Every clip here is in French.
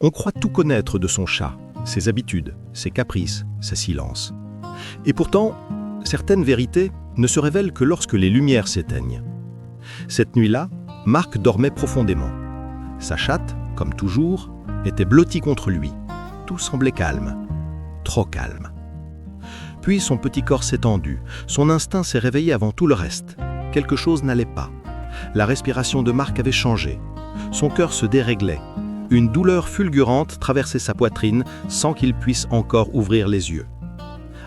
On croit tout connaître de son chat, ses habitudes, ses caprices, ses silences. Et pourtant, certaines vérités ne se révèlent que lorsque les lumières s'éteignent. Cette nuit-là, Marc dormait profondément. Sa chatte, comme toujours, était blottie contre lui. Tout semblait calme, trop calme. Puis son petit corps s'est tendu, son instinct s'est réveillé avant tout le reste. Quelque chose n'allait pas. La respiration de Marc avait changé. Son cœur se déréglait. Une douleur fulgurante traversait sa poitrine sans qu'il puisse encore ouvrir les yeux.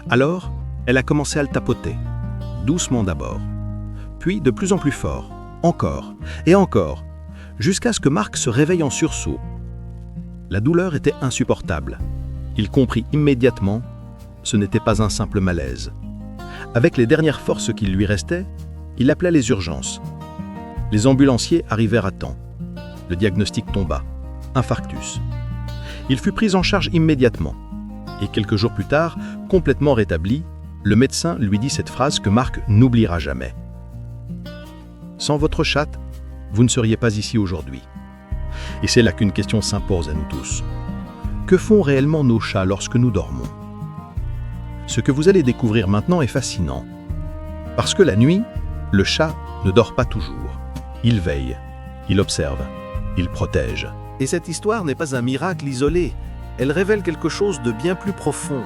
Alors, elle a commencé à le tapoter, doucement d'abord, puis de plus en plus fort, encore et encore, jusqu'à ce que Marc se réveille en sursaut. La douleur était insupportable. Il comprit immédiatement, ce n'était pas un simple malaise. Avec les dernières forces qui lui restaient, il appela les urgences. Les ambulanciers arrivèrent à temps. Le diagnostic tomba. Infarctus. Il fut pris en charge immédiatement. Et quelques jours plus tard, complètement rétabli, le médecin lui dit cette phrase que Marc n'oubliera jamais. « Sans votre chatte, vous ne seriez pas ici aujourd'hui. » Et c'est là qu'une question s'impose à nous tous. Que font réellement nos chats lorsque nous dormons? Ce que vous allez découvrir maintenant est fascinant. Parce que la nuit, le chat ne dort pas toujours. Il veille, il observe, il protège. Et cette histoire n'est pas un miracle isolé. Elle révèle quelque chose de bien plus profond,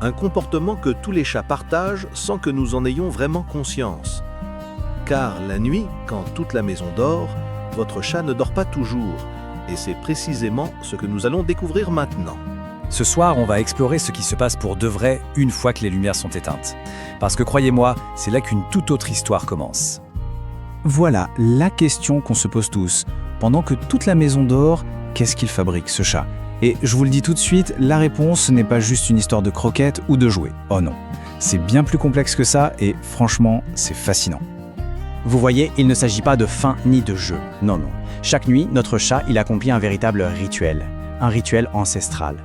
un comportement que tous les chats partagent sans que nous en ayons vraiment conscience. Car la nuit, quand toute la maison dort, votre chat ne dort pas toujours. Et c'est précisément ce que nous allons découvrir maintenant. Ce soir, on va explorer ce qui se passe pour de vrai une fois que les lumières sont éteintes. Parce que croyez-moi, c'est là qu'une toute autre histoire commence. Voilà la question qu'on se pose tous. Pendant que toute la maison dort, qu'est-ce qu'il fabrique, ce chat? Et je vous le dis tout de suite, la réponse ce n'est pas juste une histoire de croquettes ou de jouets. Oh non, c'est bien plus complexe que ça et franchement, c'est fascinant. Vous voyez, il ne s'agit pas de fin ni de jeu. Non, non. Chaque nuit, notre chat, il accomplit un véritable rituel. Un rituel ancestral.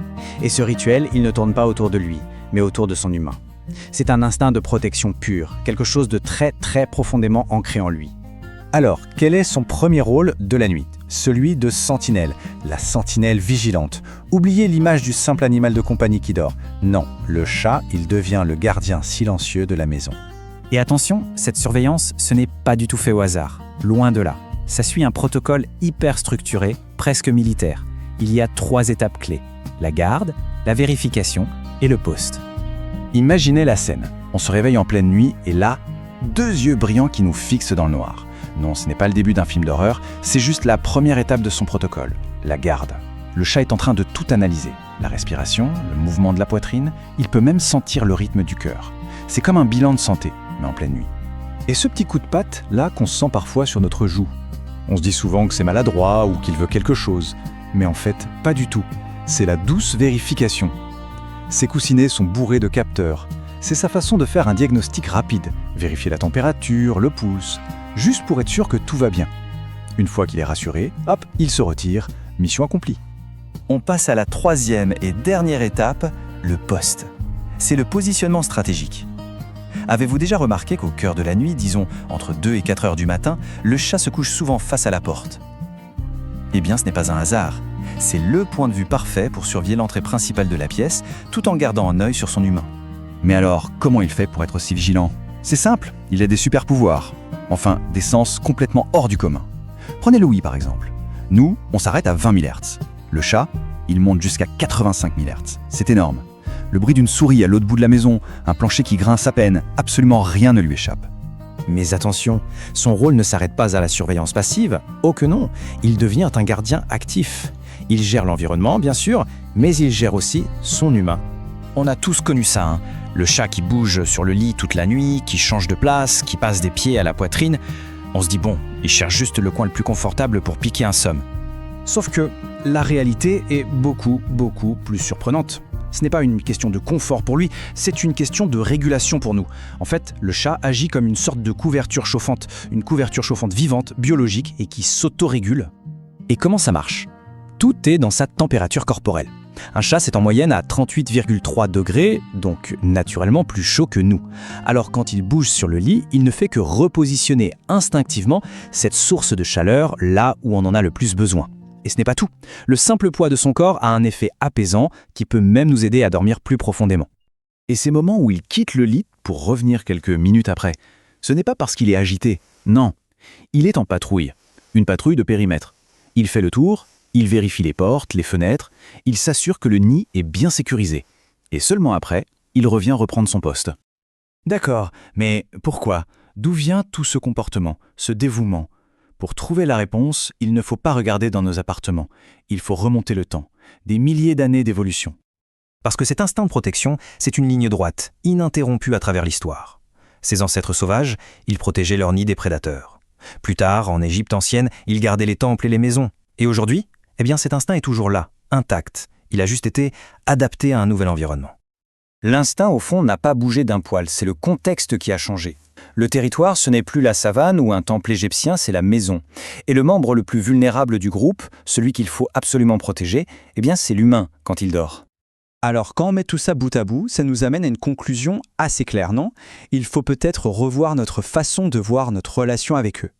Et ce rituel, il ne tourne pas autour de lui, mais autour de son humain. C'est un instinct de protection pur, quelque chose de très très profondément ancré en lui. Alors, quel est son premier rôle de la nuit? Celui de sentinelle, la sentinelle vigilante. Oubliez l'image du simple animal de compagnie qui dort. Non, le chat, il devient le gardien silencieux de la maison. Et attention, cette surveillance, ce n'est pas du tout fait au hasard. Loin de là. Ça suit un protocole hyper structuré, presque militaire. Il y a 3 étapes clés. La garde, la vérification et le poste. Imaginez la scène. On se réveille en pleine nuit et là, 2 yeux brillants qui nous fixent dans le noir. Non, ce n'est pas le début d'un film d'horreur, c'est juste la première étape de son protocole, la garde. Le chat est en train de tout analyser. La respiration, le mouvement de la poitrine, il peut même sentir le rythme du cœur. C'est comme un bilan de santé, mais en pleine nuit. Et ce petit coup de patte, là, qu'on sent parfois sur notre joue. On se dit souvent que c'est maladroit ou qu'il veut quelque chose. Mais en fait, pas du tout. C'est la douce vérification. Ses coussinets sont bourrés de capteurs. C'est sa façon de faire un diagnostic rapide. Vérifier la température, le pouce, juste pour être sûr que tout va bien. Une fois qu'il est rassuré, hop, il se retire. Mission accomplie. On passe à la 3e et dernière étape, le poste. C'est le positionnement stratégique. Avez-vous déjà remarqué qu'au cœur de la nuit, disons entre 2 et 4 heures du matin, le chat se couche souvent face à la porte? Eh bien, ce n'est pas un hasard. C'est le point de vue parfait pour surveiller l'entrée principale de la pièce, tout en gardant un œil sur son humain. Mais alors, comment il fait pour être aussi vigilant? C'est simple, il a des super pouvoirs. Enfin, des sens complètement hors du commun. Prenez Louis par exemple. Nous, on s'arrête à 20 000 Hz. Le chat, il monte jusqu'à 85 000 Hz. C'est énorme. Le bruit d'une souris à l'autre bout de la maison, un plancher qui grince à peine, absolument rien ne lui échappe. Mais attention, son rôle ne s'arrête pas à la surveillance passive. Oh que non, il devient un gardien actif. Il gère l'environnement, bien sûr, mais il gère aussi son humain. On a tous connu ça, hein. Le chat qui bouge sur le lit toute la nuit, qui change de place, qui passe des pieds à la poitrine. On se dit bon, il cherche juste le coin le plus confortable pour piquer un somme. Sauf que la réalité est beaucoup plus surprenante. Ce n'est pas une question de confort pour lui, c'est une question de régulation pour nous. En fait, le chat agit comme une sorte de couverture chauffante, une couverture chauffante vivante, biologique et qui s'autorégule. Et comment ça marche? Tout est dans sa température corporelle. Un chat, c'est en moyenne à 38,3 degrés, donc naturellement plus chaud que nous. Alors quand il bouge sur le lit, il ne fait que repositionner instinctivement cette source de chaleur là où on en a le plus besoin. Et ce n'est pas tout. Le simple poids de son corps a un effet apaisant qui peut même nous aider à dormir plus profondément. Et ces moments où il quitte le lit pour revenir quelques minutes après, ce n'est pas parce qu'il est agité, non. Il est en patrouille, une patrouille de périmètre. Il fait le tour, il vérifie les portes, les fenêtres, il s'assure que le nid est bien sécurisé. Et seulement après, il revient reprendre son poste. D'accord, mais pourquoi? D'où vient tout ce comportement, ce dévouement? Pour trouver la réponse, il ne faut pas regarder dans nos appartements. Il faut remonter le temps, des milliers d'années d'évolution. Parce que cet instinct de protection, c'est une ligne droite, ininterrompue à travers l'histoire. Ces ancêtres sauvages, ils protégeaient leurs nids des prédateurs. Plus tard, en Égypte ancienne, ils gardaient les temples et les maisons. Et aujourd'hui, eh bien cet instinct est toujours là, intact. Il a juste été adapté à un nouvel environnement. L'instinct, au fond, n'a pas bougé d'un poil, c'est le contexte qui a changé. Le territoire, ce n'est plus la savane ou un temple égyptien, c'est la maison. Et le membre le plus vulnérable du groupe, celui qu'il faut absolument protéger, eh bien c'est l'humain quand il dort. Alors, quand on met tout ça bout à bout, ça nous amène à une conclusion assez claire, non? Il faut peut-être revoir notre façon de voir notre relation avec eux.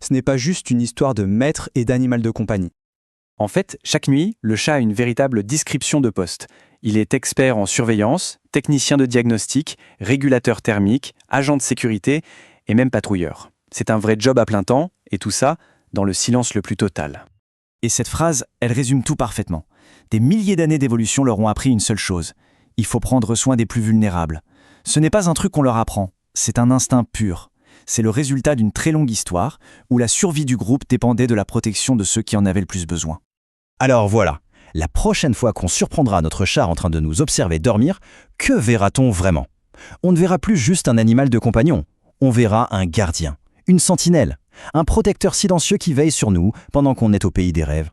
Ce n'est pas juste une histoire de maître et d'animal de compagnie. En fait, chaque nuit, le chat a une véritable description de poste. Il est expert en surveillance, technicien de diagnostic, régulateur thermique, agent de sécurité et même patrouilleur. C'est un vrai job à plein temps, et tout ça dans le silence le plus total. Et cette phrase, elle résume tout parfaitement. Des milliers d'années d'évolution leur ont appris une seule chose. Il faut prendre soin des plus vulnérables. Ce n'est pas un truc qu'on leur apprend, c'est un instinct pur. C'est le résultat d'une très longue histoire où la survie du groupe dépendait de la protection de ceux qui en avaient le plus besoin. Alors voilà, la prochaine fois qu'on surprendra notre chat en train de nous observer dormir, que verra-t-on vraiment? On ne verra plus juste un animal de compagnon, on verra un gardien, une sentinelle, un protecteur silencieux qui veille sur nous pendant qu'on est au pays des rêves.